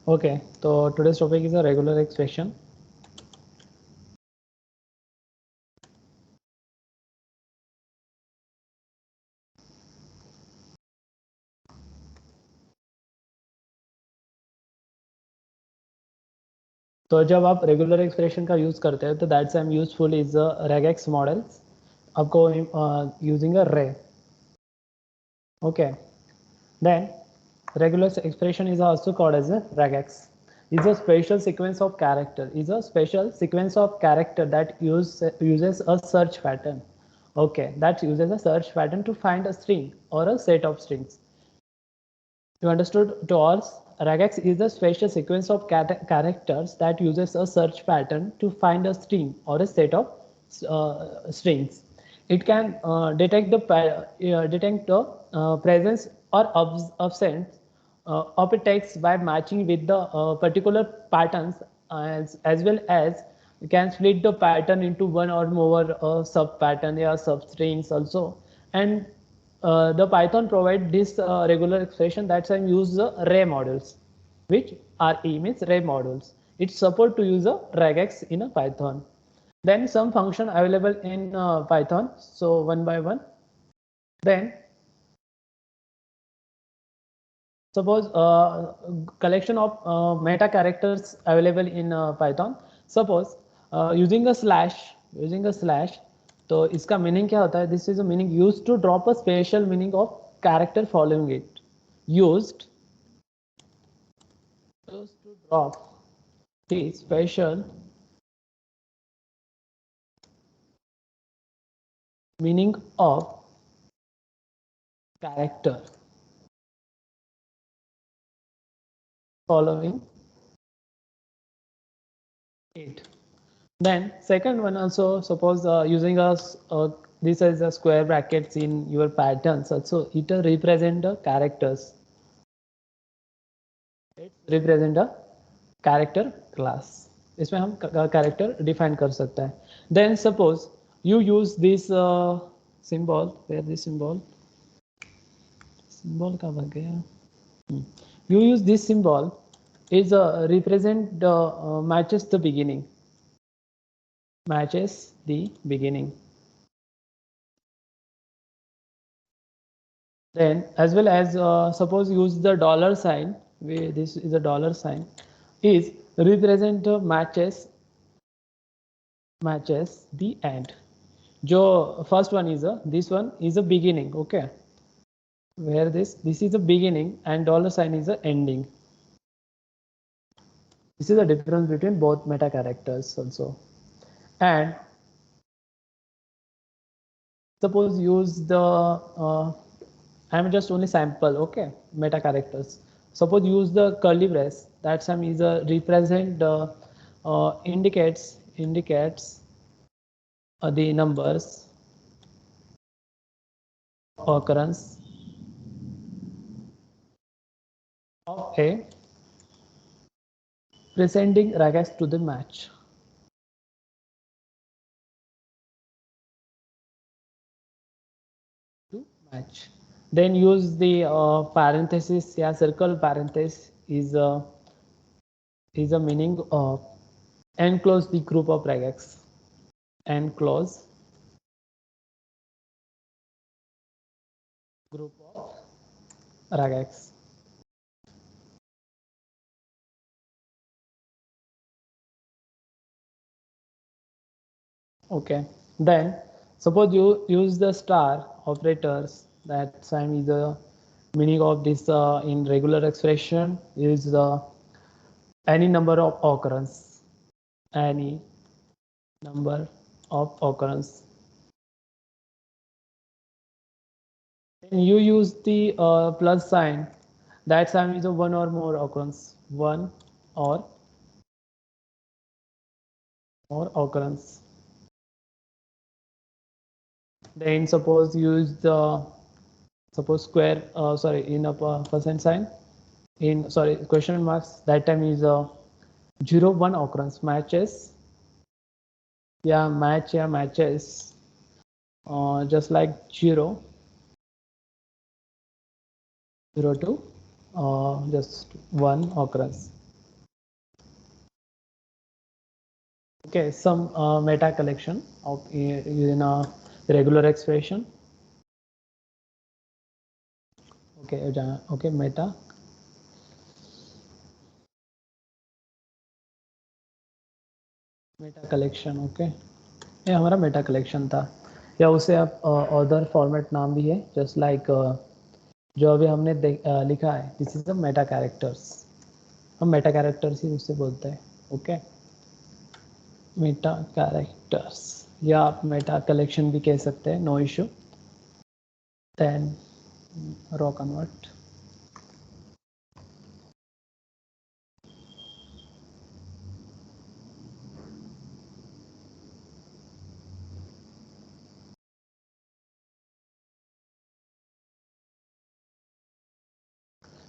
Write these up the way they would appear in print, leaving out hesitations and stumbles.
Okay, so today's topic is a regular expression. तो जब आप रेगुलर एक्सप्रेशन का यूज करते हैं तो that time useful is regex models आपको यूजिंग अ रे. Okay, then regular expression is also called as a regex. Is a special sequence of character. Is a special sequence of character that uses a search pattern. Okay, that uses a search pattern to find a string or a set of strings. You understood to us? Regex is a special sequence of characters that uses a search pattern to find a string or a set of strings. It can detect the presence or absence of a text by matching with the particular patterns, as well as you can split the pattern into one or more sub pattern or sub strings also. And the Python provide this regular expression. That's why I use the array models, which RE means array models. It support to use a regex in a Python. Then some function available in Python. So one by one. Then suppose collection of meta characters available in Python. Suppose using a slash. तो इसका meaning क्या होता है? This is a meaning use to drop a special meaning of character following it. Used to drop the special meaning of character following it. Then second one also, suppose using this is a square brackets in your patterns also, it represent the characters. It represent a character class. इसमें हम character define कर सकते हैं. Then suppose you use this symbol. Where this symbol का बन गया. You use this symbol is represent the matches the beginning. Matches the beginning. Then as well as suppose use the dollar sign. This is a dollar sign. Is represent matches the end. जो first one is this one is a beginning. Okay, where this is a beginning and dollar sign is a ending. This is the difference between both meta characters also. And suppose use the I'm just only sample. Okay, meta characters. Suppose use the curly brace. That some is a represent indicates the numbers occurrence of a presenting regex to the match. Then use the parenthesis. Yeah, circle parenthesis is a meaning of enclose the group of regex. Enclose group of regex. Okay, then suppose you use the star operators. That sign is the meaning of this in regular expression is any number of occurrence. Any number of occurrence. Then you use the plus sign. That sign is a one or more occurrence. One or more occurrence. Then suppose use the square in a percent sign in question marks. That time is a 0 1 occurrence matches. Yeah, matches just like 0 0 to just 1 occurrence. Okay, some meta collection of in a regular expression. Okay, okay, meta collection. Okay, ये हमारा Meta collection था, या उसे आप other format नाम भी है, just like जो अभी हमने लिखा है, this is the Meta characters. हम मेटा कैरेक्टर्स ही उससे बोलते हैं. ओके, मेटा कैरेक्टर्स या आप मेटा कलेक्शन भी कह सकते हैं, no issue. Then raw convert.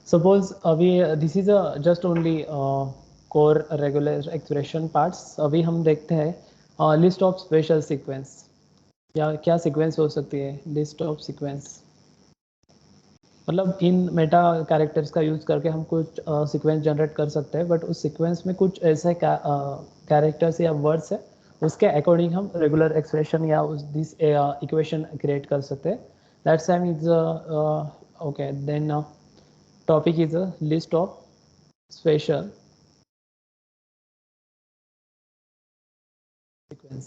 Suppose अभी this is a just only core regular expression parts. अभी हम देखते हैं लिस्ट ऑफ स्पेशल सीक्वेंस. या क्या सीक्वेंस हो सकती है? लिस्ट ऑफ सीक्वेंस मतलब इन मेटा कैरेक्टर्स का यूज़ करके हम कुछ सीक्वेंस जनरेट कर सकते हैं, बट उस सीक्वेंस में कुछ ऐसे कैरेक्टर्स या वर्ड्स है, उसके अकॉर्डिंग हम रेगुलर एक्सप्रेशन या उस दिस इक्वेशन क्रिएट कर सकते हैं. That's time is okay. Then topic is a list of special sequence.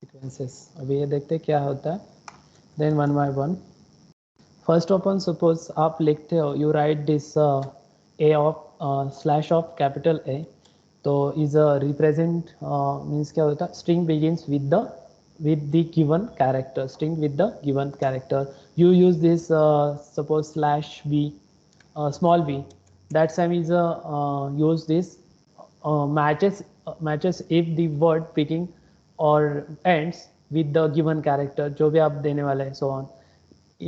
Sequences अभी ये देखते हैं क्या होता है. Then one by one. First open suppose आप लिखते हो, you write this A of slash of capital A, तो इज अ रिप्रेजेंट मीन्स क्या होता है, string begins with the given character, string with the given character. You use this suppose slash b, small b. That time is use this matches if the word picking or ends with the given character जो भी आप देने वाले हैं, so on.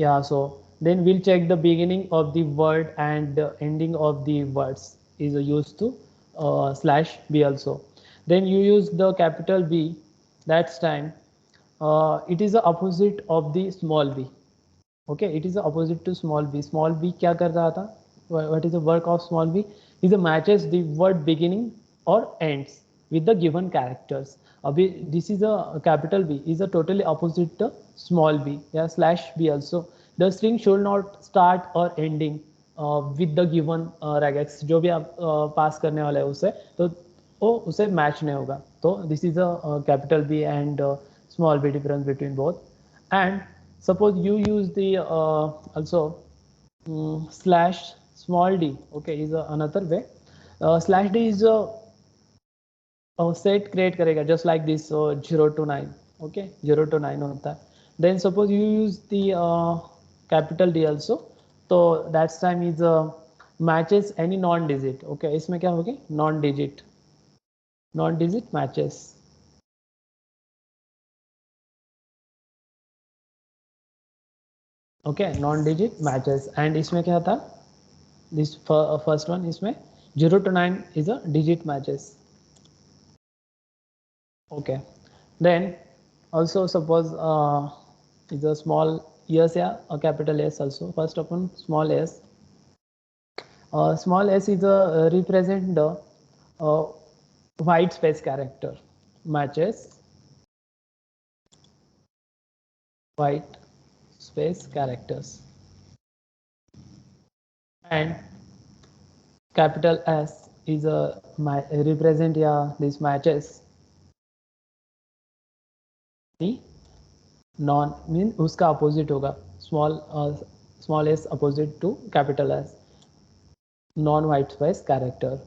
Yeah, so then we'll check the beginning of the word and the ending of the words is used to slash b also. Then you use the capital B. That's time it is the opposite of the small b. Okay, it is the opposite to small b. Small b क्या कर रहा था? What is the work of small b? Is the matches the word beginning or ends with the given characters. अभी this is a capital B is a totally opposite to small b या slash b also. The string should not start or ending with the given regex. जो भी आप पास करने वाले हैं उसे, तो वो उसे मैच नहीं होगा. तो this is a capital B and small b difference between both. And suppose you use the also slash small d. Okay, is another way. Slash d is set create करेगा just like this 0 to 9. Okay, 0 to 9 होता है. Then suppose you use the capital D also, तो that time is matches any non digit. Okay, इसमें क्या होगा? Non digit. Non digit matches. Okay, non digit matches. And इसमें क्या था? This first one, इसमें 0 to 9 is a digit matches. Okay, then also suppose is a small s या a capital S also. First upon small s. Small s is a represent the uh, white space character. Matches white space characters. And capital S is a represent yeah these matches the non mean उसका opposite होगा. Small S opposite to capital S. Non white space character.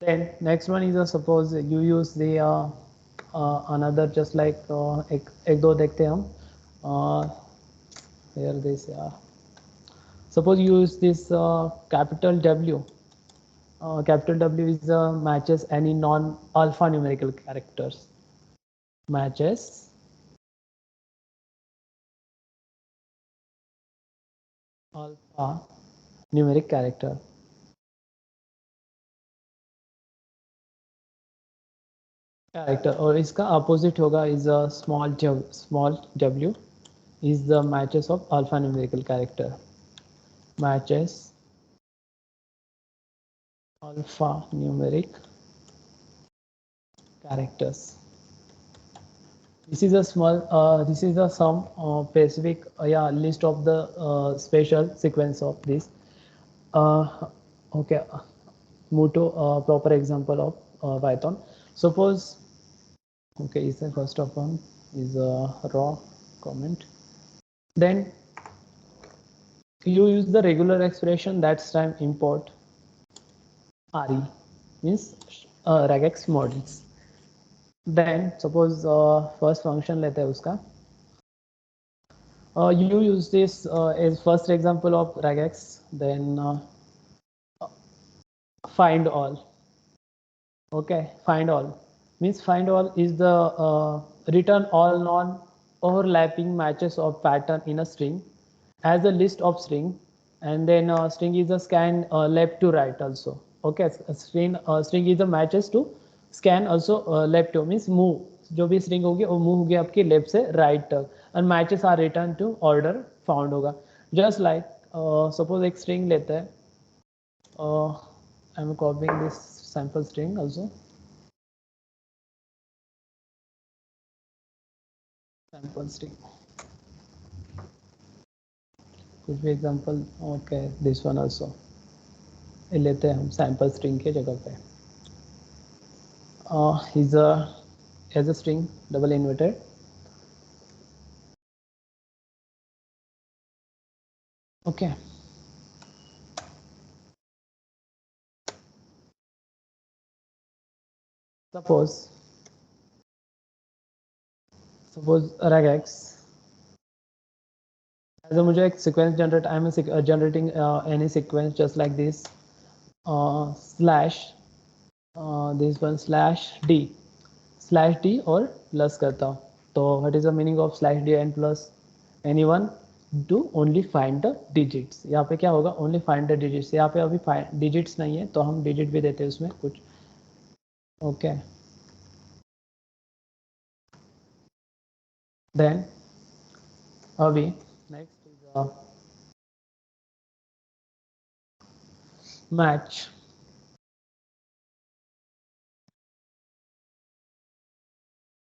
then next one is suppose you use the another just like एक दो देखते हैं हम. here this suppose you use this capital W. Capital W is matches any non alphanumerical characters. Matches alpha numeric character. character, और इसका opposite होगा is a small w is the matches of alphanumerical character. Matches alphanumeric characters. This is a small, this is a some specific list of the special sequence of this. Okay, move to proper example of Python. Suppose, okay, is the first of one is a raw comment. Then you use the regular expression, that's time import RE means regex models. Then suppose first function लेते हैं उसका. You use this as first example of regex. Then find all. Okay, find all means find all is the return all non-overlapping matches of pattern in a string as a list of string, and then string is a scan left to right also. Okay, string is a matches to scan also left to means move, जो भी string होगी वो move होगी आपकी left से right तक, and matches are returned to order found होगा. Just like suppose एक string लेते हैं, I'm copying this sample string also. Sample string. कुछ भी example. Okay, this one also लेते हैं हम सैंपल स्ट्रिंग के जगह पे. Is a as a string double inverted. Okay, suppose regex as a मुझे एक sequence generate, I am generating any sequence just like this slash this one slash D और plus करता हूँ. तो what is the meaning of slash D and plus? Anyone do only find the digits. यहाँ पे क्या होगा? Only find the digits. यहाँ पे अभी डिजिट्स नहीं है तो हम डिजिट भी देते हैं उसमें कुछ. ओके, देन अभी next is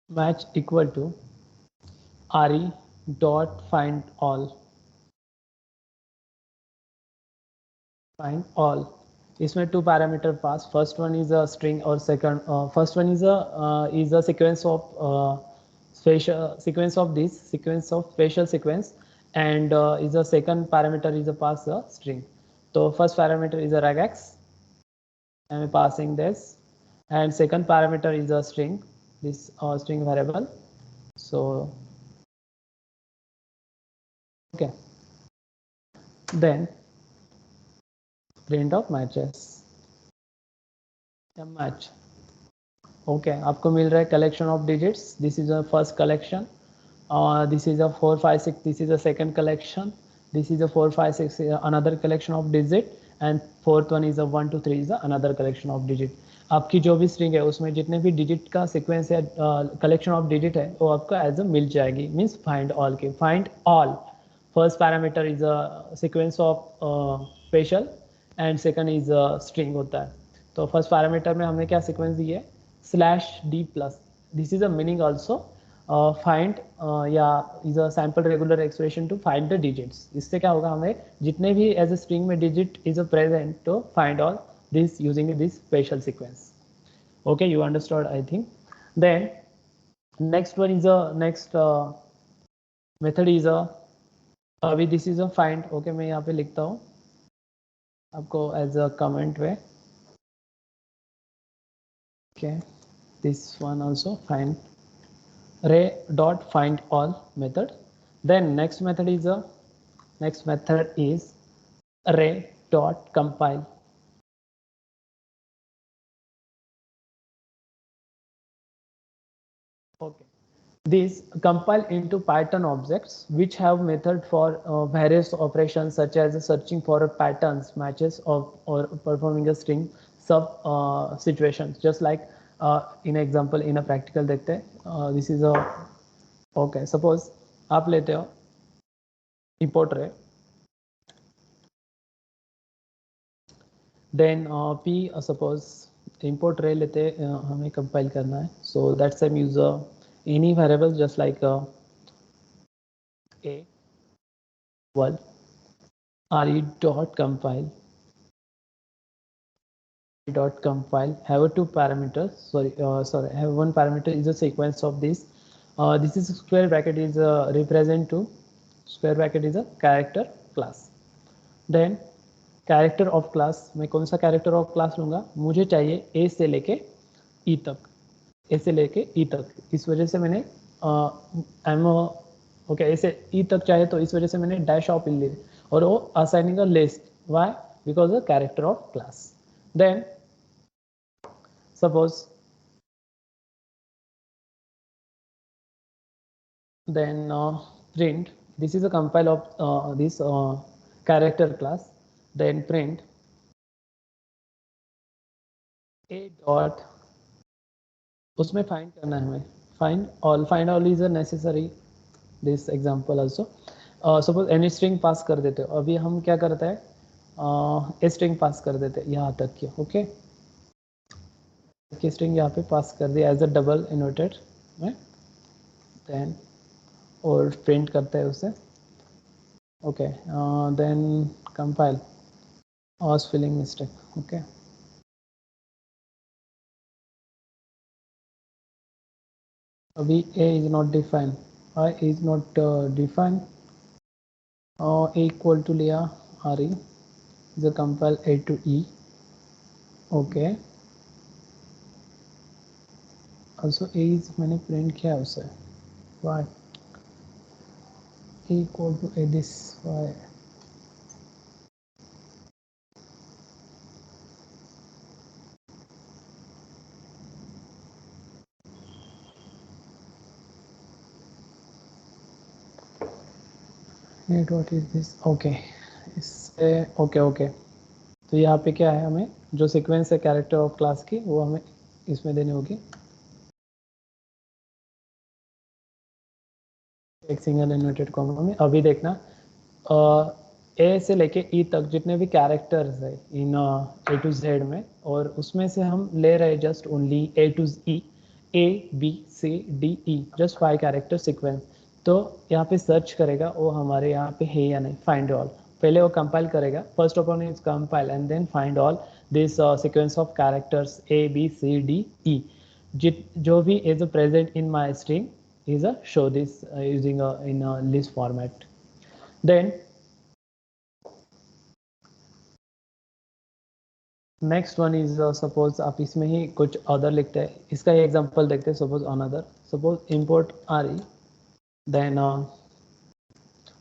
match equal to re dot find all. इसमें two parameter pass. First one is a string और second first one is a sequence of spatial sequence, and is a second parameter is a pass a string. So first parameter is a regex, I'm passing this, and second parameter is a string, this string variable. So okay, then print of matches. match. Okay, आपको मिल रहा है collection of digits. This is a first collection. This is a 4 5 6. This is a second collection. This is a 4 5 6 another collection of digit, and fourth one is a 1 2 3 is another collection of digit. आपकी जो भी string है उसमें जितने भी digit का sequence है, collection of digit है, वो आपको एज अ मिल जाएगी. मीन्स फाइंड ऑल के. Find all first parameter is a sequence of special and second is a string होता है. तो फर्स्ट पैरामीटर में हमने क्या सीक्वेंस दी है? Slash D plus. This is a meaning also find या is a sample regular expression to find the digits. इससे क्या होगा? हमें जितने भी एज अ स्ट्रिंग में digit is a present to find all this using this spatial sequence. Okay, you understood, I think. Then next one is a next method is a अभी this is a find. Okay, मैं यहाँ पे लिखता हूँ आपको as a comment way. Okay, this one also find array dot find all method. Then next method is array dot compile. Okay, these compile into Python objects which have method for various operations such as searching for patterns, matches of, or performing a string sub situations. Just like in example in a practical देखते हैं. This is a okay, suppose आप लेते हो import रे, then p suppose import रे लेते हमें compile करना है. So that time use any variable just like a one re dot compile have a two parameters, sorry have one parameter is a sequence of this. This is square bracket is represent to square bracket is a character class. Then character of class, मैं कौन सा character of class लूँगा, मुझे चाहिए ए से लेके ई तक, ए से लेके ई तक. इस वजह से मैंने एम ओके ए से ई तक चाहिए, तो इस वजह से मैंने डैश ऑफ ली और वो assigning a list. Why? Because the character of class. Then suppose then print, this is a compile of this character class. Then print a dot, उसमें फाइंड करना है हमें, find all is a necessary this example also. Suppose any string pass कर देते हो, अभी हम क्या करते हैं ए स्ट्रिंग पास कर देते हैं यहाँ तक की. ओके, की स्ट्रिंग यहाँ पे पास कर दिया एज अ डबल इनवर्टेड में, देन और प्रिंट करते हैं उसे. ओके, देन कंपाइल और स्पेलिंग मिस्टेक. ओके, अभी a is not defined, I is not defined, a equal to लिया re, the compile a to e. okay, also a is मैंने print किया उसे, why a equal to a this, why what is this. Okay, इससे okay, तो यहाँ पे क्या है, हमें जो सीक्वेंस है कैरेक्टर ऑफ क्लास की वो हमें इसमें देनी होगी. एक सिंगल इन्वर्टेड कॉमा में. अभी देखना ए से लेके ई तक जितने भी कैरेक्टर्स है इन ए टू जेड में, और उसमें से हम ले रहे just only A to E, A B C D E, just 5 character sequence. तो यहाँ पे सर्च करेगा वो हमारे यहाँ पे है या नहीं, फाइंड ऑल. पहले वो कंपाइल करेगा, first of is compile and then find all this sequence of characters A B C D E, जो भी is present in my string is a show this using in a list format. Then next one is suppose आप इसमें ही कुछ other लिखते हैं, इसका ही example देखते हैं. suppose another, suppose import re, then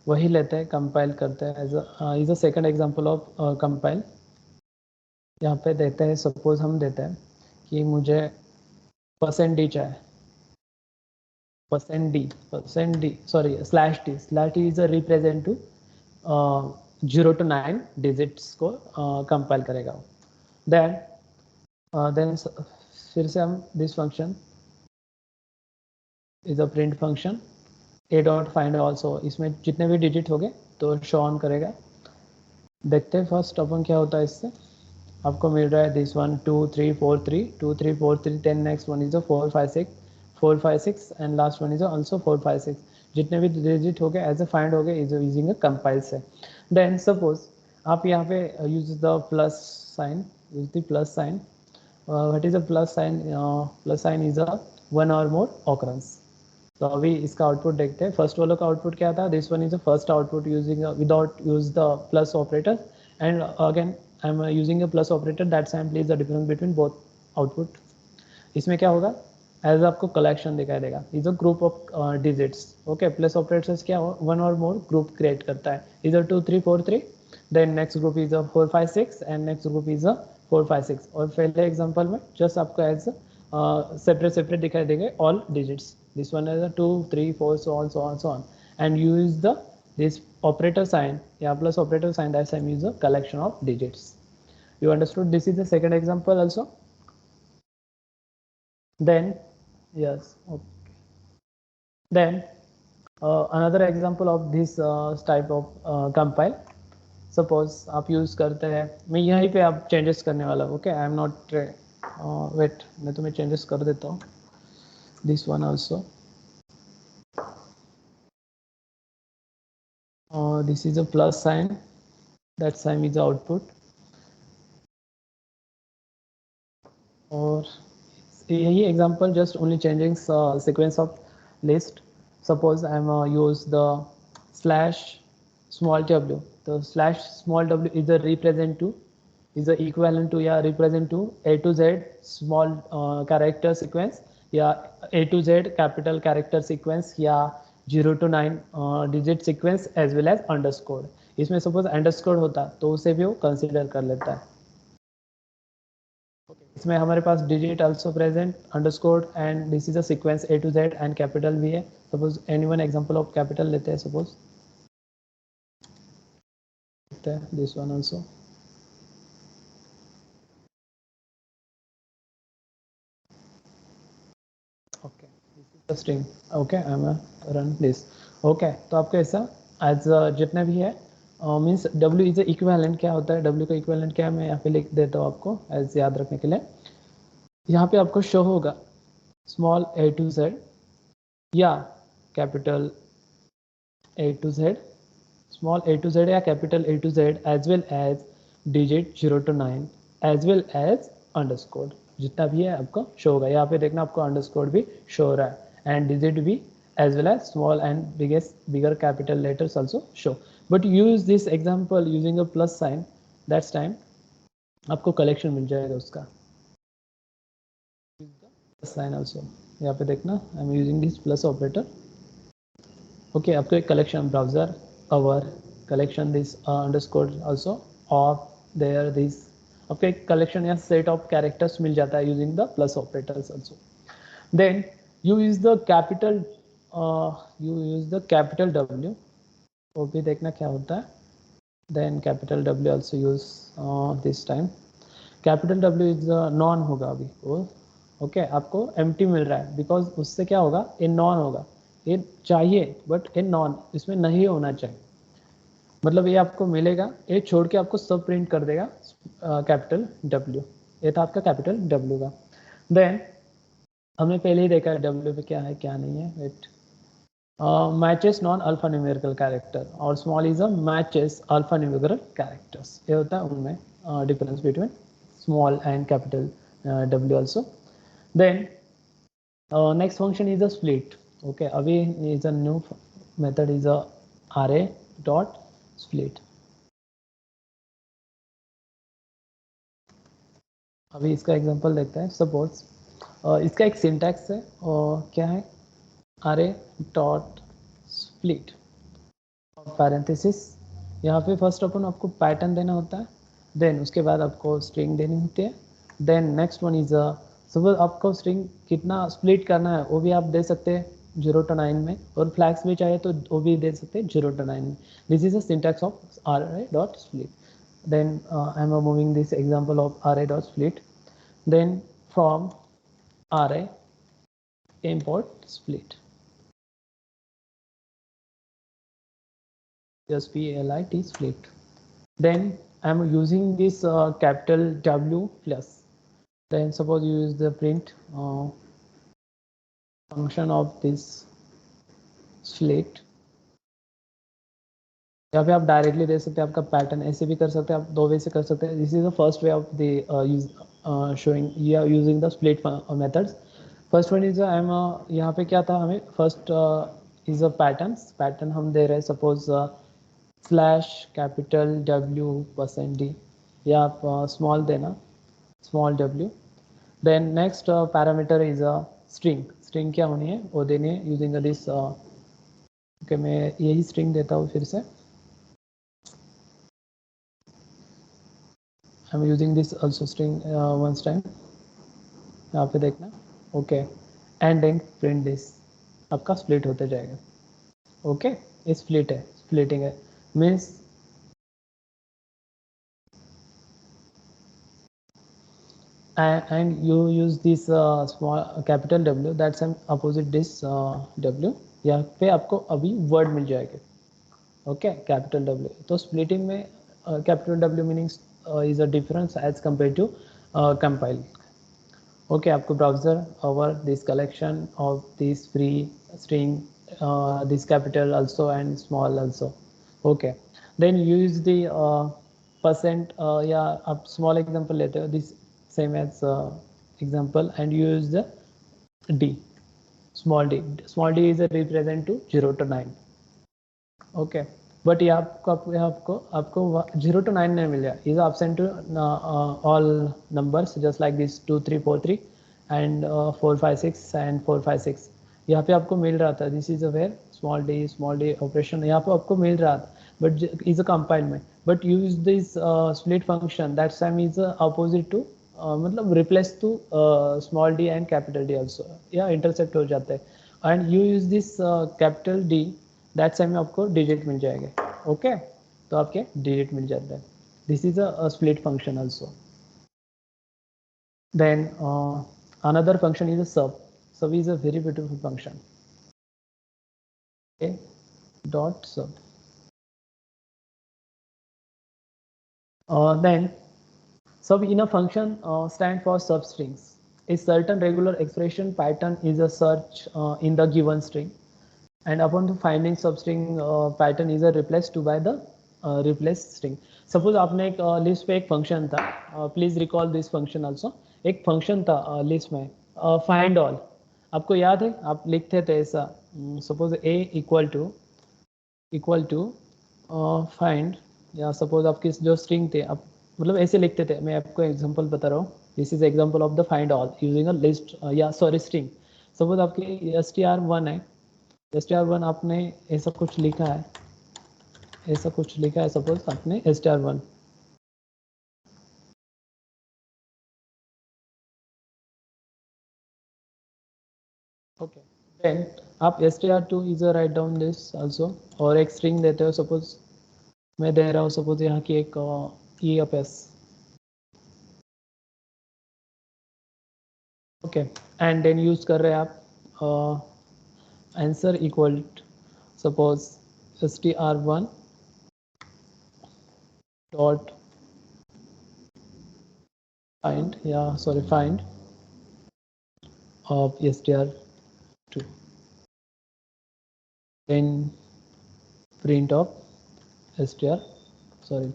वही लेते हैं, compile करते हैं is a second example of compile. यहाँ पे देते हैं, suppose हम देते हैं कि मुझे %d चाहिए, %d sorry /t is a represent to 0 to 9 digits को कंपाइल करेगा. देन फिर से हम this function is a print function A dot find also, इसमें जितने भी डिजिट हो गए तो शो ऑन करेगा. देखते हैं फर्स्ट अपन क्या होता है इससे. आपको मिल रहा है this 1 2 3 4 3 2 3 4 3, then next one is a 4 5 6 and last one is also 4 5 6. जितने भी डिजिट हो गए एज ए फाइंड हो गए इज यूजिंग अ कंपाइल से. देन सपोज आप यहाँ पे use the plus sign, use the plus sign. What is a plus sign? Plus sign is a one और मोर ऑकरेंस. तो अभी इसका आउटपुट देखते हैं. फर्स्ट वालों का आउटपुट क्या था? This one is the first output using without use the plus operator, and again I am using a plus operator. That simply is the difference between both output. इसमें क्या होगा? As आपको collection दिखाई देगा, is a group of digits. Okay, plus operators क्या हो? One और मोर group create करता है. इधर 2 3 4 3, then next group is a 4 5 6 and next group is a 4 5 6. और पहले एग्जांपल में जस्ट आपको एज सेपरेट दिखाई देंगे all digits. This one is 2 3 4 so on and use the this operator sign, yeah, plus operator sign, that time use a collection of digits. You understood? This is the second example also. Then yes, okay. Then another example of this type of compile. Suppose आप use करते हैं, मैं यहीं पे आप changes करने वाला हूँ. Okay, I am not wait, मैं तुम्हें चेंजेस कर देता हूँ. This one also, this is a plus sign, that sign is output. और यही example, just only changing sequence of list. Suppose I am use the slash small w. The slash small w is a represent to, is a equivalent to या represent to a to z small character sequence या a to z capital character sequence या 0 to 9 digit sequence as well as underscore. इसमें suppose underscore होता तो उसे भी वो consider कर लेता है. इसमें हमारे पास digit also present, underscore, and this is a sequence a to z and capital भी है. Suppose any one example of capital लेते हैं. Suppose this one also. Okay, this is the string. Okay, I'm gonna run this. Okay, तो आपको ऐसा as जितने भी है मीन्स w इज इक्विवेलेंट. क्या होता है w का इक्विवेलेंट क्या है, मैं यहाँ पे लिख देता हूँ आपको एज याद रखने के लिए. यहाँ पे आपको शो होगा स्मॉल a to z या capital a to z, small a to z या capital a to z as well as digit 0 to 9 as well as underscore. जितना भी है आपको शो होगा. यहाँ पे देखना आपको अंडरस्कोर भी शो हो रहा है एंड डिजिट भी as well as small and bigger capital letters also show. But use this example using a plus sign, that's time आपको कलेक्शन मिल जाएगा उसका साइन आल्सो. यहाँ पे देखना I am using this plus operator. Okay, आपको एक collection browser our collection this underscore also of there this, आपको एक कलेक्शन या सेट ऑफ कैरेक्टर्स मिल जाता है using the plus operators also. Then you use the capital W. वो भी देखना क्या होता है. then capital W also use this time. Capital W is non होगा अभी वो. ओके, आपको empty मिल रहा है बिकॉज उससे क्या होगा, ये नॉन होगा. ये चाहिए बट ये नॉन, इसमें नहीं होना चाहिए. मतलब ये आपको मिलेगा, ये छोड़ के आपको सब प्रिंट कर देगा कैपिटल W. ये था आपका कैपिटल W का. देन हमने पहले ही देखा है W पे क्या है क्या नहीं है. Wait, matches non alpha numerical character और small is a matches alpha numerical characters. ये होता है उनमें difference between small and capital W also. Then next function is a split. Okay, अभी is a new method is a array dot split. अभी इसका example देखते हैं. Suppose इसका एक सिंटैक्स है और क्या है, array dot split पैरेंथेसिस. यहाँ पे फर्स्ट अपन आपको पैटर्न देना होता है, देन उसके बाद आपको स्ट्रिंग देनी होती है. Then next one is suppose आपको स्ट्रिंग कितना स्प्लिट करना है वो भी आप दे सकते हैं 0 to 9 में, और फ्लैग्स भी चाहिए तो वो भी दे सकते हैं 0 to 9 में. This is a syntax of array dot split. then I am moving this example of array dot split. then from array import split, just split split. Then I am using this capital W plus. Then suppose you use the print function of this split. यहाँ पे आप directly दे सकते हैं आपका pattern, ऐसे भी कर सकते हैं आप, दो वे से कर सकते हैं. This is the first way of the showing या using the split methods. First one is I am, यहाँ पे क्या था, हमें फर्स्ट इज अ पैटर्न हम दे रहे हैं. सपोज स्लैश कैपिटल W%D या आप स्मॉल देना small W. Then next parameter is a string क्या होनी है वो देनी है यूजिंग दिस. ओके, मैं यही स्ट्रिंग देता हूँ फिर से. I am using this also string once time. यहाँ पे देखना. Okay, and then print this, आपका स्प्लिट होते जाएगा. ओके, ये स्प्लिट है, स्प्लिटिंग है means and you use this small capital W, that's an opposite this W. यहाँ पे आपको अभी वर्ड मिल जाएगा. Okay, capital W. तो स्प्लिटिंग में capital W meaning is a difference as compare to compile. Okay, आपको browser over this collection of this free string, this capital also and small also. Okay, then use the percent, या आप small example लेते हो, this same as example, and use the d, small d. Small d is a represent to 0 to 9. Okay, but ये आपको 0 to 9 नहीं मिल जाए, is absent to all numbers just like this 2 3 4 3 and 4 5 6 and 4 5 6. यहाँ पे आपको मिल रहा था, this is a where small d operation यहाँ पे आपको मिल रहा था, but is a compile में, but use this split function, that same is opposite to मतलब replace to small D and capital D also, या इंटरसेप्ट हो जाता है. And you use this capital D, that time में आपको digit मिल जाएगा. Okay, तो आपके डिजिट मिल जाता है. This is a split function also. Then another function is a sub. Sub is a very beautiful function. Okay, dot sub. Then sub in a function stand for substrings. A certain regular expression pattern is a search in the given string, and upon the finding substring pattern is a replaced to by the replaced string. Suppose आपने एक list पे एक function था, please recall this function also. एक function था list में, find all. आपको याद है, आप लिखते थे ऐसा, suppose a equal to find, या सपोज आपकी जो स्ट्रिंग थे, आप मतलब ऐसे लिखते थे. मैं आपको एग्जांपल बता रहा हूँ. This is example of the find all using a list, या सॉरी स्ट्रिंग. सपोज आपकी str1 है, str1 आपने ऐसा कुछ लिखा है, सपोज आपने str1. ओके, देन आप str2 is write down this also, और एक स्ट्रिंग देते हो. सपोज मैं दे रहा हूँ, सपोज यहाँ की एक EFS. Okay, and then use कर रहे हैं आप answer equal suppose str1 dot find, या sorry find of str2, then print of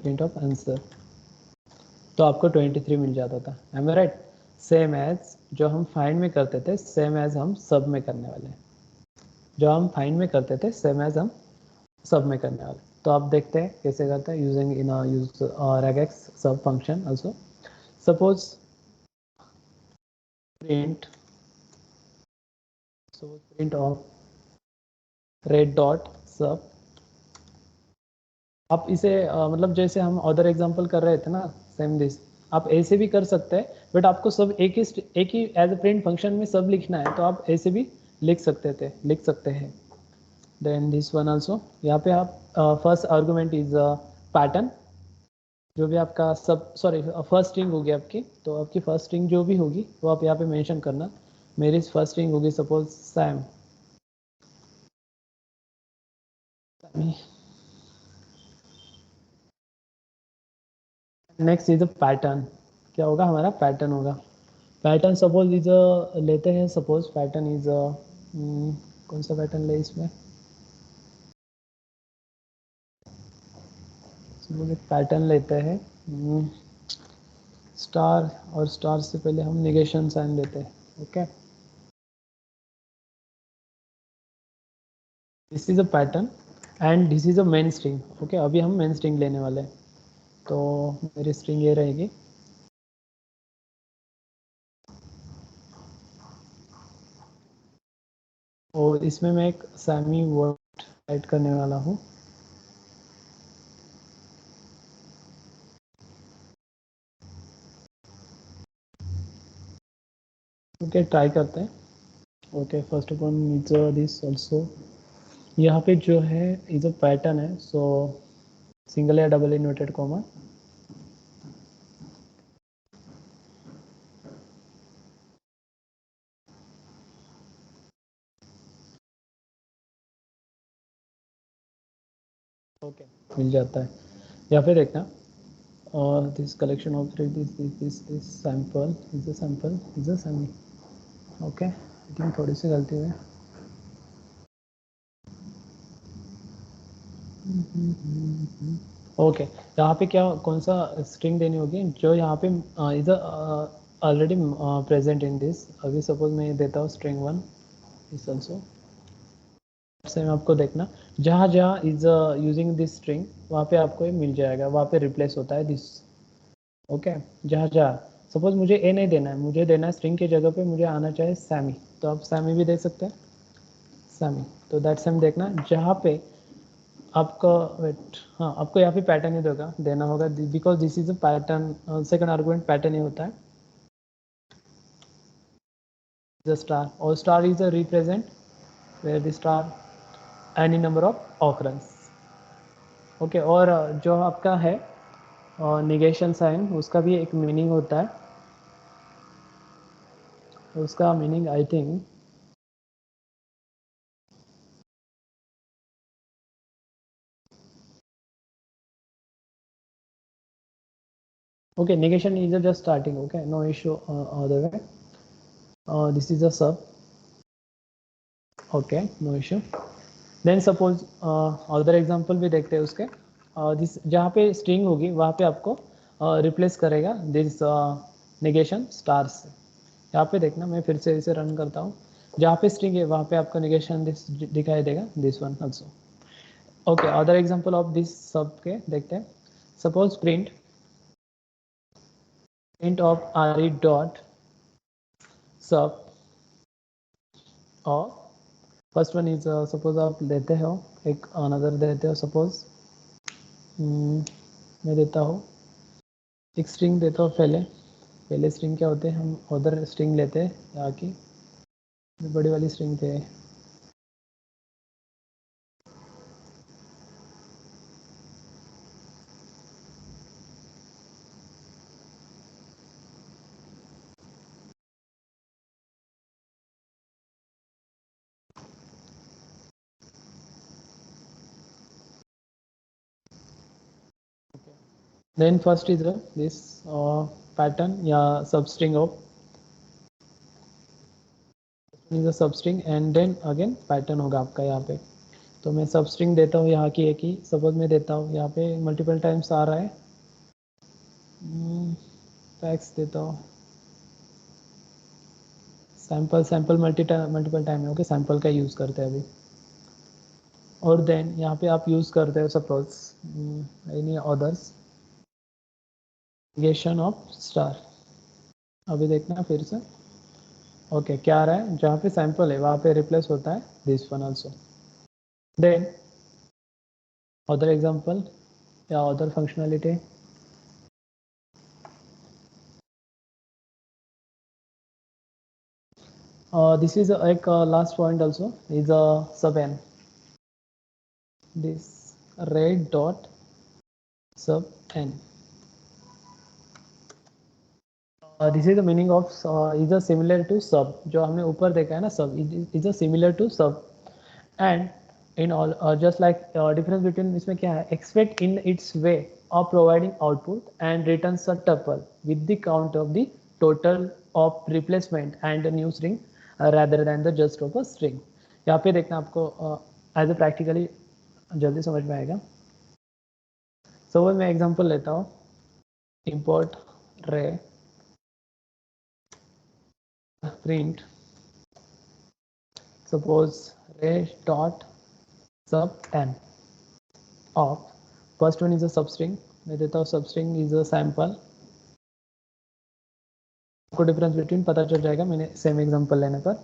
print of answer. तो आपको 23 मिल जाता था. एम आई राइट? सेम एज जो हम फाइंड में करते थे, सेम एज हम सब में करने वाले हैं. जो हम फाइंड में करते थे, सेम एज हम सब में करने वाले. तो आप देखते हैं कैसे करते हैं, यूजिंग इन यूज regex सब function also. Suppose print of red dot सब. आप इसे मतलब जैसे हम अदर एग्जांपल कर रहे थे ना, सेम दिस आप ऐसे भी कर सकते हैं, बट आपको सब एक ही एज अ प्रिंट फंक्शन में सब लिखना है, तो आप ऐसे भी लिख सकते हैं. देन दिस वन आल्सो, यहाँ पे आप फर्स्ट आर्गुमेंट इज पैटर्न. जो भी आपका सब फर्स्ट स्ट्रिंग होगी आपकी, तो आपकी फर्स्ट स्ट्रिंग जो भी होगी वो आप यहाँ पे मेंशन करना. मेरी फर्स्ट स्ट्रिंग होगी suppose Sam. Next is a pattern. क्या होगा हमारा? पैटर्न होगा. पैटर्न सपोज इज लेते हैं, सपोज पैटर्न इज कौन सा पैटर्न ले इसमें? सपोज एक पैटर्न लेते हैं स्टार, और स्टार से पहले हम नेगेशन साइन देते हैं. Okay, this is a pattern and this is a main string. Okay, अभी हम मेन स्ट्रिंग लेने वाले हैं, तो मेरी स्ट्रिंग ये रहेगी. और इसमें मैं एक सैमी वर्ड ऐड करने वाला हूँ. ओके, ट्राई करते हैं. Okay, first of all is this also. यहाँ पे जो है इज अ पैटर्न है, सो सिंगल या डबल इन्वर्टेड कॉमा. ओके मिल जाता है। या फिर देखना this collection of this sample is a sample is a semi. Okay I think थोड़ी सी गलती हुई। ओके यहाँ पे क्या कौन सा स्ट्रिंग देनी होगी जो यहाँ पे is already present in this. अभी सपोज मैं देता हूँ स्ट्रिंग 1 इज ऑल्सो सेम। आपको देखना जहाँ जहाँ इज यूजिंग दिस स्ट्रिंग वहाँ पे आपको ये मिल जाएगा, वहाँ पे रिप्लेस होता है दिस। ओके जहाँ जहाँ सपोज मुझे ए नहीं देना है, मुझे देना है स्ट्रिंग की जगह पे मुझे आना चाहिए सैमी, तो आप सैमी भी दे सकते हैं सैमी। तो दैट सेम देखना जहाँ पे आपका वेट हाँ आपको यहाँ पे पैटर्न ही देगा देना होगा because this is a pattern. Second argument pattern ही होता है द स्टार और star is a represent where the star any number of occurrence. Okay और जो आपका है निगेशन साइन उसका भी एक मीनिंग होता है, उसका meaning I think okay negation is just starting. Okay no issue other way. This is a sub. Okay no issue. Then suppose other example भी देखते हैं उसके दिस जहाँ पे स्ट्रिंग होगी वहाँ पे आपको रिप्लेस करेगा दिस निगेशन स्टार से। यहाँ पे देखना मैं फिर से इसे रन करता हूँ, जहाँ पे स्ट्रिंग है वहाँ पे आपको निगेशन दिस दिखाई देगा this one also. Okay other example of this सब के देखते हैं। Suppose print of R dot सब और फर्स्ट वन इज सपोज आप लेते हो एक अनदर देते हो सपोज मैं देता हूँ एक स्ट्रिंग देता हूँ पहले स्ट्रिंग क्या होते हैं हम अदर स्ट्रिंग लेते हैं यहाँ की बड़ी वाली स्ट्रिंग थे। Then first is this pattern या substring of is a substring and then again pattern होगा आपका यहाँ पे। तो मैं सब स्ट्रिंग देता हूँ यहाँ की एक ही सपोज मैं देता हूँ यहाँ पे मल्टीपल टाइम्स आ रहा है टैक्स देता हूँ सैंपल मल्टीपल टाइम है। ओके सैंपल का यूज़ करते हैं अभी और देन यहाँ पे आप यूज़ करते हो suppose any others negation of star. अभी देखना फिर से ओके क्या आ रहा है जहाँ पे सैंपल है वहाँ पे रिप्लेस होता है this one also. Then other example या अदर फंक्शनलिटी दिस इज एक last point also is a sub N this red dot sub N. This is the meaning of is a similar to sub जो हमने ऊपर देखा है ना sub is a similar to sub and in all just like difference between इसमें क्या है expect in its way of providing output and returns a tuple with the count of the total of replacement and a new string rather than the just of a string। यहाँ पे देखना आपको as a practically जल्दी समझ में आएगा। Suppose मैं example लेता हूँ import ray print suppose ray dot sub n of first one is a substring मैं देता हूँ substring is a sample। आपको डिफरेंस बिटवीन पता चल जाएगा मैंने सेम एग्जांपल लेने पर।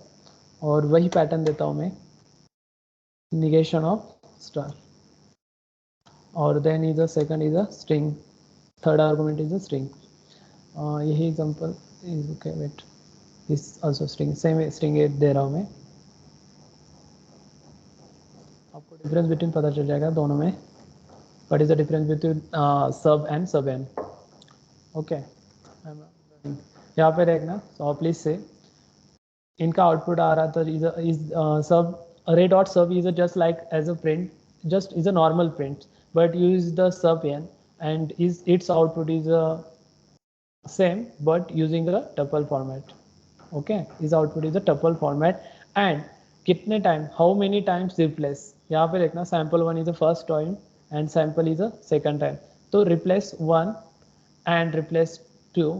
और वही पैटर्न देता हूँ मैं निगेशन ऑफ स्टार और then is a second is a string third argument is a string. यही example is okay wait is also string same string दे रहा हूँ मैं। आपको डिफरेंस बिटवीन पता चल जाएगा दोनों में what is the difference between सब एंड सब एन। ओके यहाँ पे देखना सो प्लीज से इनका आउटपुट आ रहा था इज सब array dot sub is just like as a print just is a normal print but use the sub n, and its output is same but using a tuple format. Okay, is output is a tuple format. And कितने time, how many times replace, यहाँ पे देखना sample one is the first time and sample is the second time. तो replace one and replace 2.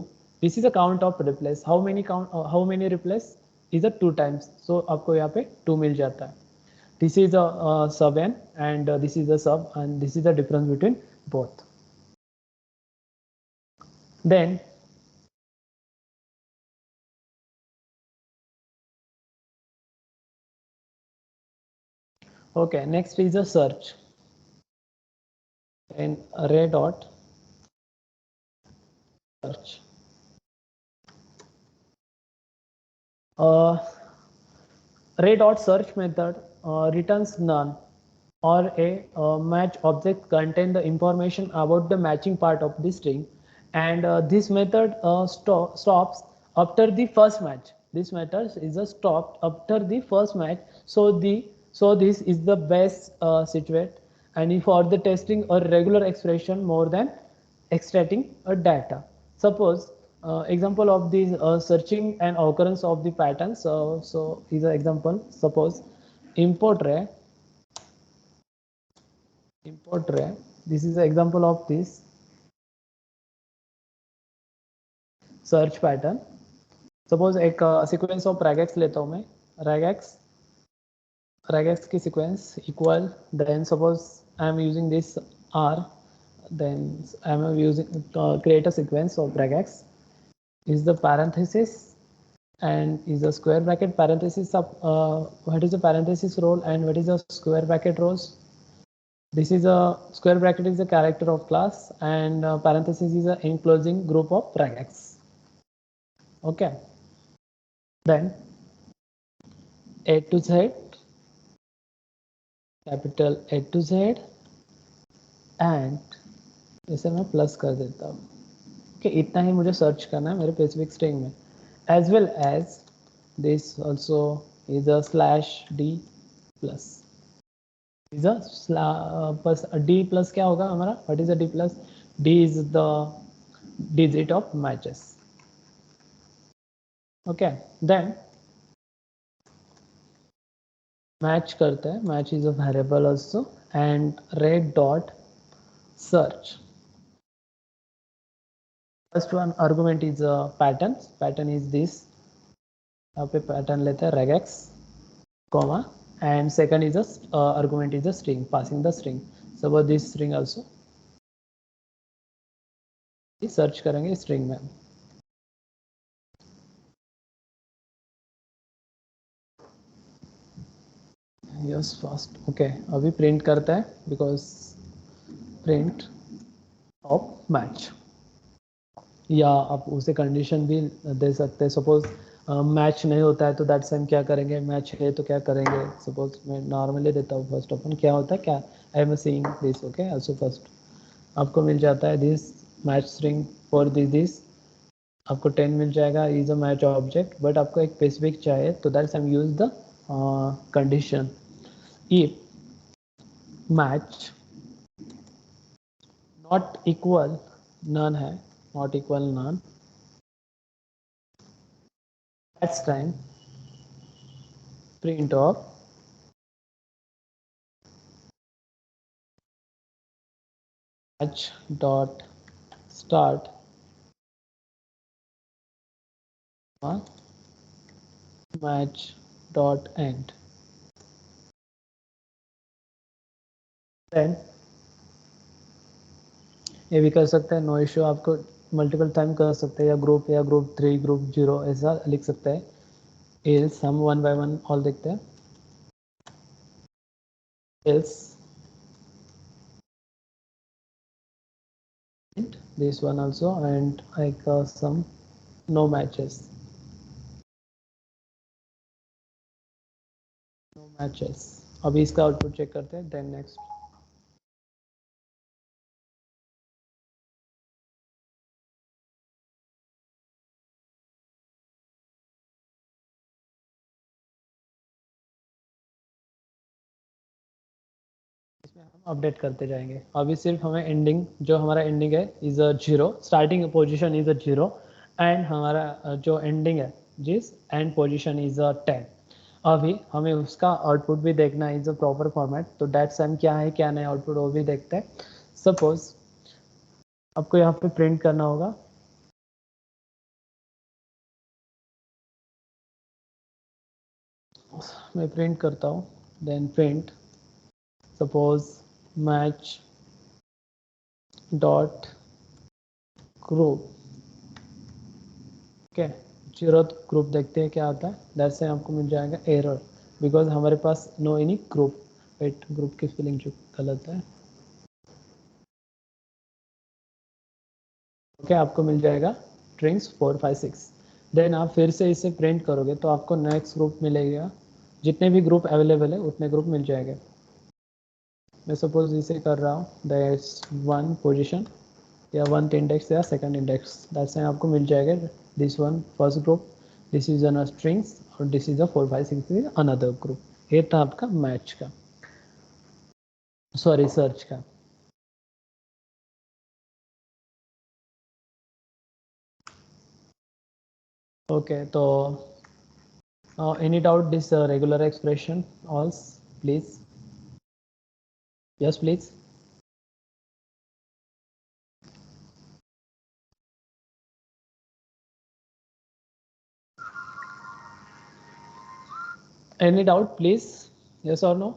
This is a count of replace. How many replace is a 2 times. So आपको यहाँ पे 2 मिल जाता है. This is a sub n and this is a sub, and this is the difference between both. Then okay, next is a search. And array dot search. Array dot search method returns none, or a match object contain the information about the matching part of the string, and this method stops after the first match. This method is a stopped after the first match. So this is the best situate, and for the testing a regular expression more than extracting a data. Suppose example of this searching and occurrence of the patterns. So is an example. Suppose import array. This is an example of this search pattern. Suppose एक sequence of regex लेता हूँ मैं. regex की sequence equal, then suppose I am using this R, then I am using create a sequence of regex is the parenthesis and is the square bracket parenthesis of what is the parenthesis role and what is the square bracket rows. This is a square bracket is a character of class, and parenthesis is an enclosing group of regex. Okay, then A to Z, capital A to Z, and इसे मैं plus कर देता हूँ कि इतना ही मुझे search करना है मेरे स्पेसिफिक स्ट्रिंग में. As well as this also is a slash D plus is a d plus क्या होगा हमारा, what is a d plus, d is the digit of matches. Okay, then match करते हैं, match is a variable also, and rate dot search. First one argument is a pattern is this, यहाँ पे pattern लेते हैं regex comma, and second is a argument is a string, passing the string. So this string also search करेंगे string में. Yes fast. Okay, अभी print करता है because print of match, या आप उसे कंडीशन भी दे सकते हैं. सपोज मैच नहीं होता है तो दैट टाइम क्या करेंगे, मैच है तो क्या करेंगे. सपोज मैं नॉर्मली देता हूँ. फर्स्ट अपन क्या होता है, क्या I am seeing this. Okay, also first आपको मिल जाता है this match string for this, आपको 10 मिल जाएगा is a match object. But आपको एक स्पेसिफिक चाहिए तो that time use the condition if match not equal none है, not equal none, that's time print of match dot start match dot end. then ये भी कर सकते हैं, नो इश्यू. आपको मल्टीपल टाइम कर सकते हैं, या ग्रुप 3 ग्रुप 0 ऐसा लिख सकते हैं. एल्स हम वन बाय वन ऑल देखते हैं. Else this one also, and like some no matches. अभी इसका आउटपुट चेक करते हैं. देन नेक्स्ट इसमें हम अपडेट करते जाएंगे। अभी सिर्फ हमें एंडिंग, जो हमारा एंडिंग है is a 0, starting position is a 0 and हमारा जो एंडिंग है जिस एंड पोजीशन इज अ 10। अभी हमें उसका आउटपुट भी देखना है इज अ प्रॉपर फॉर्मेट, तो डेट सम क्या है क्या नहीं आउटपुट वो भी देखते हैं। सपोज आपको यहाँ पे प्रिंट करना होगा, मैं प्रिंट करता हूँ, देन print suppose match dot group, okay, zero group देखते हैं क्या आता है। दैट से आपको मिल जाएगा एरर बिकॉज हमारे पास no any group. Wait, group की स्पेलिंग जो गलत है। ओके, आपको मिल जाएगा स्ट्रिंग्स 4 5 6। देन आप फिर से इसे प्रिंट करोगे तो आपको नेक्स्ट ग्रुप मिलेगा, जितने भी ग्रुप अवेलेबल है उतने ग्रुप मिल जाएंगे। मैं सपोज इसे कर रहा हूँ दैट्स 1 पोजीशन या 1th इंडेक्स या 2nd इंडेक्स, दैट्स आपको मिल जाएगा this one first group, this is an strings और this is a 4 5 6 another group. ये था आपका मैच का, सॉरी सर्च का। ओके, तो any doubt this regular expression also, please? Yes, please. Any doubt, please? Yes or no?